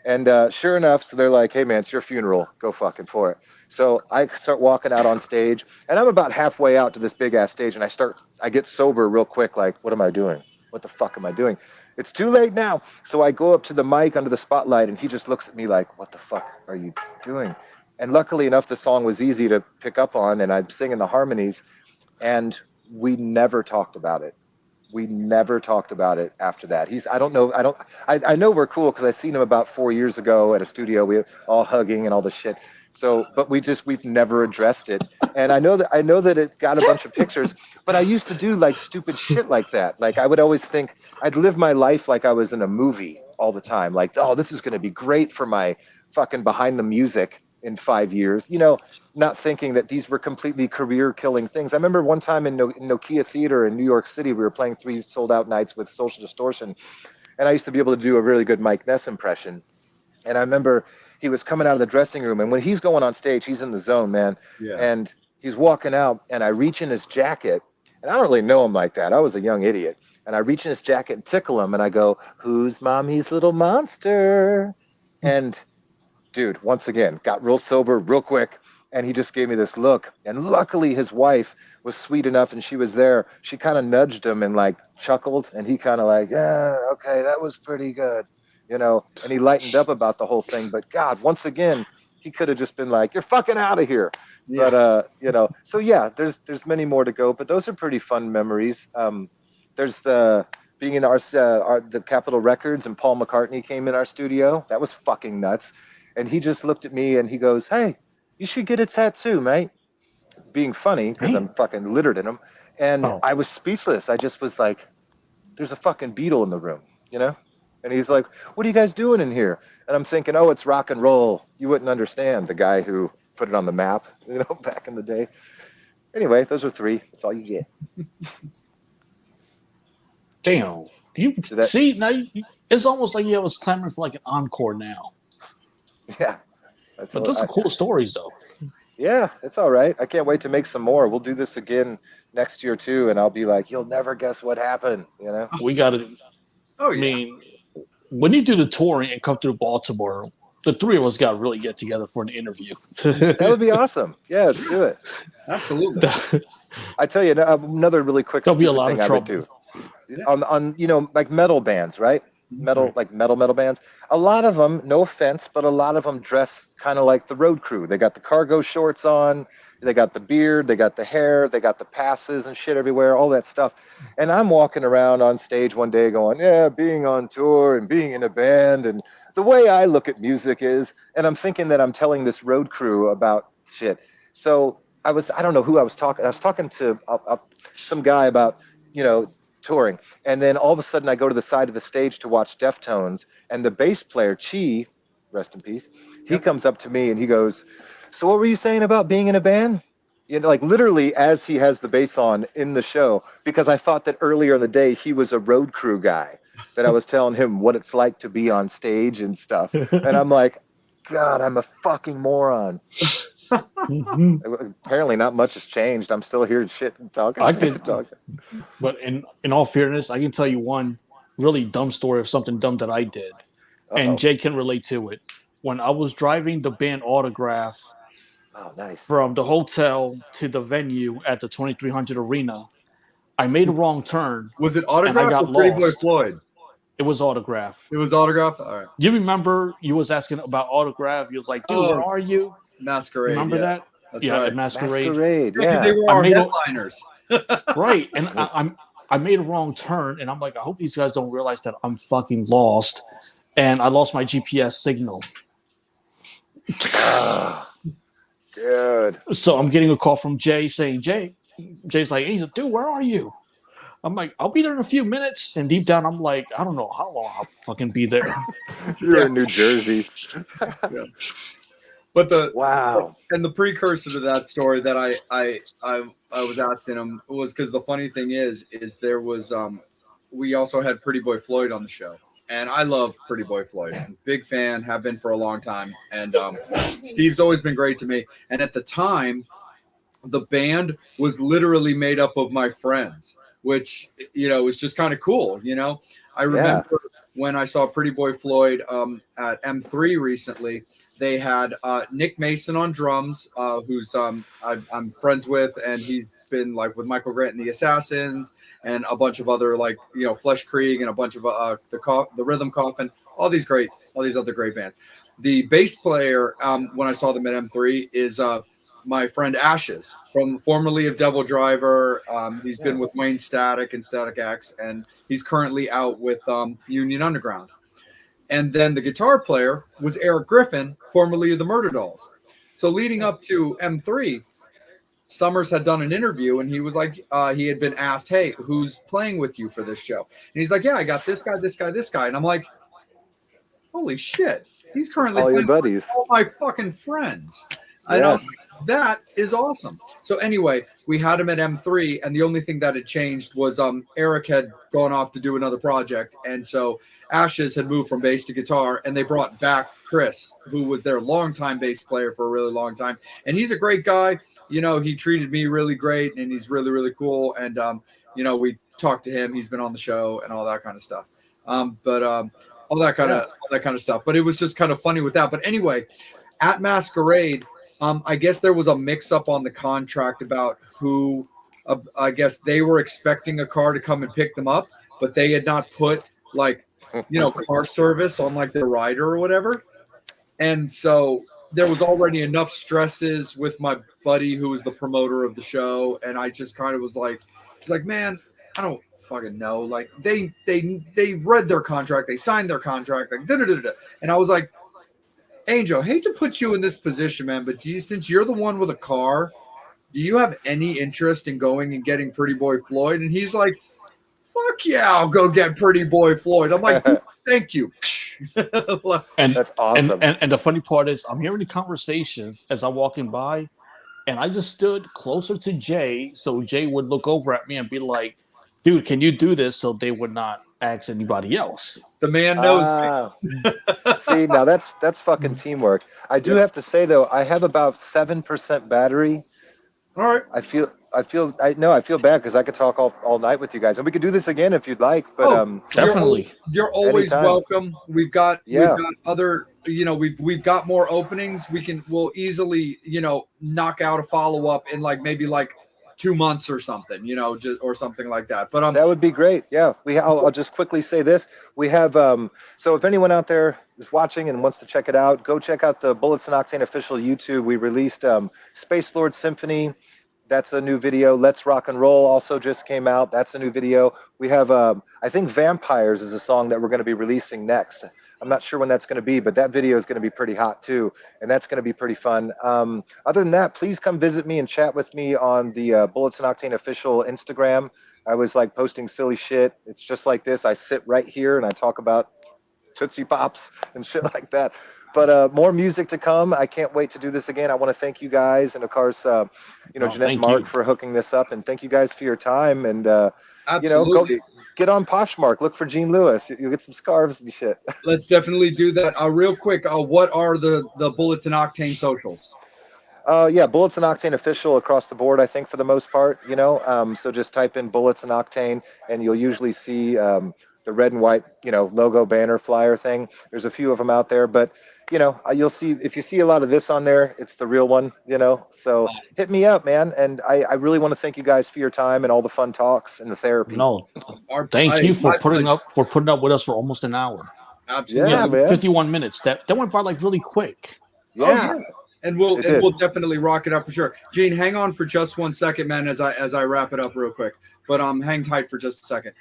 And sure enough, so they're like, hey, man, it's your funeral. Go fucking for it. So I start walking out on stage, and I'm about halfway out to this big ass stage, and I get sober real quick, like, what am I doing? What the fuck am I doing? It's too late now. So I go up to the mic under the spotlight, and he just looks at me like, what the fuck are you doing? And luckily enough, the song was easy to pick up on, and I'm singing the harmonies, and we never talked about it. We never talked about it after that. I know we're cool because I seen him about 4 years ago at a studio. We were all hugging and all the shit. So, but we've never addressed it. And I know that it got a bunch of pictures, but I used to do like stupid shit like that. Like I would always think I'd live my life like I was in a movie all the time. Like, oh, this is going to be great for my fucking behind the music in 5 years. You know, not thinking that these were completely career-killing things. I remember one time in Nokia Theater in New York City, we were playing 3 sold-out nights with Social Distortion, and I used to be able to do a really good Mike Ness impression. And I remember he was coming out of the dressing room, and when he's going on stage, he's in the zone, man. Yeah. And he's walking out, and I reach in his jacket, and I don't really know him like that. I was a young idiot. And I reach in his jacket and tickle him, and I go, who's mommy's little monster? And dude, once again, got real sober real quick. And he just gave me this look. And luckily his wife was sweet enough and she was there. She kind of nudged him and like chuckled. And he kind of like, yeah, okay, that was pretty good. You know, and he lightened up about the whole thing. But God, once again, he could have just been like, you're fucking out of here. Yeah. But, you know, so yeah, there's many more to go. But those are pretty fun memories. There's the being in the Capitol Records and Paul McCartney came in our studio. That was fucking nuts. And he just looked at me and he goes, hey, you should get a tattoo, mate. Being funny because I'm fucking littered in them. And I was speechless. I just was like, there's a fucking Beatle in the room, you know? And he's like, what are you guys doing in here? And I'm thinking, oh, it's rock and roll. You wouldn't understand, the guy who put it on the map, you know, back in the day. Anyway, those are 3. That's all you get. Damn. See, now it's almost like you was clamoring for like an encore now. Yeah. But those are cool stories, though. Yeah, it's all right. I can't wait to make some more. We'll do this again next year, too. And I'll be like, you'll never guess what happened, you know? We got to. Oh, yeah. I mean, when you do the touring and come through Baltimore, the 3 of us got to really get together for an interview. That would be awesome. Yeah, let's do it. Absolutely. I tell you, another really quick There'll be a lot thing of I would trouble. do. On you know, like metal bands, right? metal bands. A lot of them, no offense, but a lot of them dress kind of like the road crew. They got the cargo shorts on, they got the beard, they got the hair, they got the passes and shit everywhere, all that stuff. And I'm walking around on stage one day going, yeah, being on tour and being in a band. And the way I look at music is, and I'm thinking that I'm telling this road crew about shit. So I don't know who I was talking. I was talking to some guy about, touring. And then all of a sudden I go to the side of the stage to watch Deftones, and the bass player, Chi, rest in peace, he comes up to me and he goes, so what were you saying about being in a band? Like literally as he has the bass on in the show, because I thought that earlier in the day he was a road crew guy, that I was telling him what it's like to be on stage and stuff. And I'm like, God, I'm a fucking moron. Apparently not much has changed. I'm still here shit and talking. But in all fairness, I can tell you one really dumb story of something dumb that I did. And Jay can relate to it. When I was driving the band Autograph from the hotel to the venue at the 2300 Arena, I made a wrong turn. Was it Autograph and I got or Pretty Boy lost. Floyd? It was Autograph. It was Autograph? All right. You remember you was asking about Autograph? You was like, dude, where are you? Masquerade. Remember that? That's right. Masquerade. Yeah. They were our headliners. Right. And I made a wrong turn, and I'm like, I hope these guys don't realize that I'm fucking lost. And I lost my GPS signal. Good. So I'm getting a call from Jay saying, Jay's like, Angel, dude, where are you? I'm like, I'll be there in a few minutes. And deep down, I'm like, I don't know how long I'll fucking be there. You're in New Jersey. Yeah. But the precursor to that story that I was asking him was because the funny thing is there was we also had Pretty Boy Floyd on the show, and I love Pretty Boy Floyd. I'm a big fan, have been for a long time, and Steve's always been great to me. And at the time, the band was literally made up of my friends, which was just kind of cool. I remember when I saw Pretty Boy Floyd at M3 recently. They had Nick Mason on drums, who's I'm friends with, and he's been like with Michael Grant and the Assassins, and a bunch of other Flesh Krieg and a bunch of the Rhythm Coffin, all these other great bands. The bass player, when I saw them at M3, is my friend Ashes, formerly of Devil Driver. He's been with Wayne Static and Static X, and he's currently out with Union Underground. And then the guitar player was Eric Griffin, formerly of the Murder Dolls. So leading up to M3, Summers had done an interview, and he was like, he had been asked, hey, who's playing with you for this show? And he's like, yeah, I got this guy, this guy, this guy. And I'm like, holy shit. He's currently all playing your buddies. with all my fucking friends. I know. That is awesome. So anyway, we had him at M3, and the only thing that had changed was Eric had gone off to do another project, and so Ashes had moved from bass to guitar, and they brought back Chris, who was their longtime bass player for a really long time, and he's a great guy. He treated me really great, and he's really, really cool, and we talked to him. He's been on the show and all that kind of stuff. All that kind of stuff. But it was just kind of funny with that. But anyway, at Masquerade, I guess there was a mix-up on the contract about who. I guess they were expecting a car to come and pick them up, but they had not put car service on like their rider or whatever. And so there was already enough stresses with my buddy who was the promoter of the show, and I just kind of was like, it's like, man, I don't fucking know. Like they read their contract, they signed their contract, like da-da-da-da. And I was like, Angel, hate to put you in this position, man, but since you're the one with a car, do you have any interest in going and getting Pretty Boy Floyd? And he's like, fuck yeah, I'll go get Pretty Boy Floyd. I'm like, thank you. And that's awesome. And the funny part is I'm hearing the conversation as I'm walking by, and I just stood closer to Jay so Jay would look over at me and be like, dude, can you do this? So they would not ask anybody else. The man knows me. See, now that's fucking teamwork. I do have to say though, I have about 7% battery. All right. I feel bad because I could talk all night with you guys, and we could do this again if you'd like. But definitely, you're always welcome. We've got other, we've got more openings. We'll easily, knock out a follow up in maybe 2 months or something, or something like that. But that would be great. Yeah, I'll just quickly say this. We have so if anyone out there is watching and wants to check it out, go check out the Bullets and Octane official YouTube. We released Space Lord Symphony. That's a new video. Let's Rock and Roll also just came out. That's a new video. We have I think Vampires is a song that we're going to be releasing next. I'm not sure when that's going to be, but that video is going to be pretty hot too, and that's going to be pretty fun. Other than that, please come visit me and chat with me on the Bullets and Octane official Instagram. I was like posting silly shit. It's just like this. I sit right here and I talk about Tootsie Pops and shit like that. But more music to come. I can't wait to do this again. I want to thank you guys, and of course, Jeanette and Mark for hooking this up, and thank you guys for your time. And go get on Poshmark. Look for Gene Lewis. You'll get some scarves and shit. Let's definitely do that. Real quick, what are the Bullets and Octane socials? Bullets and Octane official across the board, I think, for the most part. So just type in Bullets and Octane, and you'll usually see the red and white, logo banner flyer thing. There's a few of them out there, but you'll see, if you see a lot of this on there, it's the real one, so awesome. Hit me up, man. And I really want to thank you guys for your time and all the fun talks and the therapy. No, thank you for putting up with us for almost an hour. Absolutely. Yeah, man. 51 minutes. That went by like really quick. Yeah. And we'll definitely rock it up for sure. Gene, hang on for just 1 second, man, as I wrap it up real quick. But hang tight for just a second.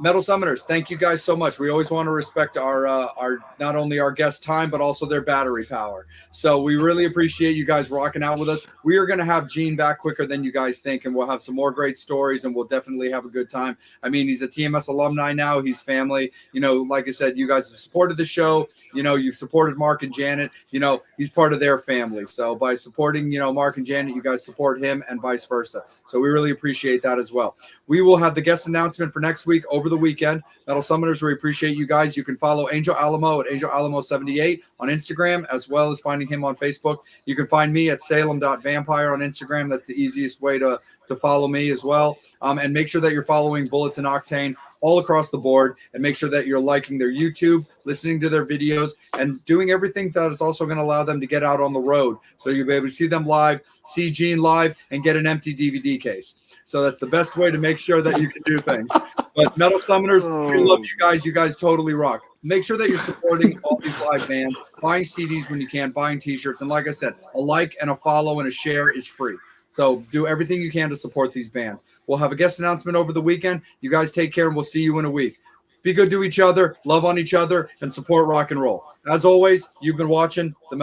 Metal Summoners, thank you guys so much. We always want to respect our not only our guest time, but also their battery power. So we really appreciate you guys rocking out with us. We are going to have Gene back quicker than you guys think, and we'll have some more great stories, and we'll definitely have a good time. I mean, he's a TMS alumni now. He's family. Like I said, you guys have supported the show. You've supported Mark and Janet. He's part of their family. So by supporting, Mark and Janet, you guys support him and vice versa. So we really appreciate that as well. We will have the guest announcement for next week over the weekend. Metal Summoners, we appreciate you guys. You can follow Angel Alamo at Angel Alamo 78 on Instagram, as well as finding him on Facebook. You can find me at Salem.vampire on Instagram. That's the easiest way to follow me as well. And make sure that you're following Bullets and Octane all across the board, and make sure that you're liking their YouTube, listening to their videos, and doing everything that is also going to allow them to get out on the road. So you'll be able to see them live, see Gene live, and get an empty DVD case. So that's the best way to make sure that you can do things. But Metal Summoners, we love you guys. You guys totally rock. Make sure that you're supporting all these live bands, buying CDs when you can, buying T-shirts. And like I said, a like and a follow and a share is free. So do everything you can to support these bands. We'll have a guest announcement over the weekend. You guys take care, and we'll see you in a week. Be good to each other, love on each other, and support rock and roll. As always, you've been watching the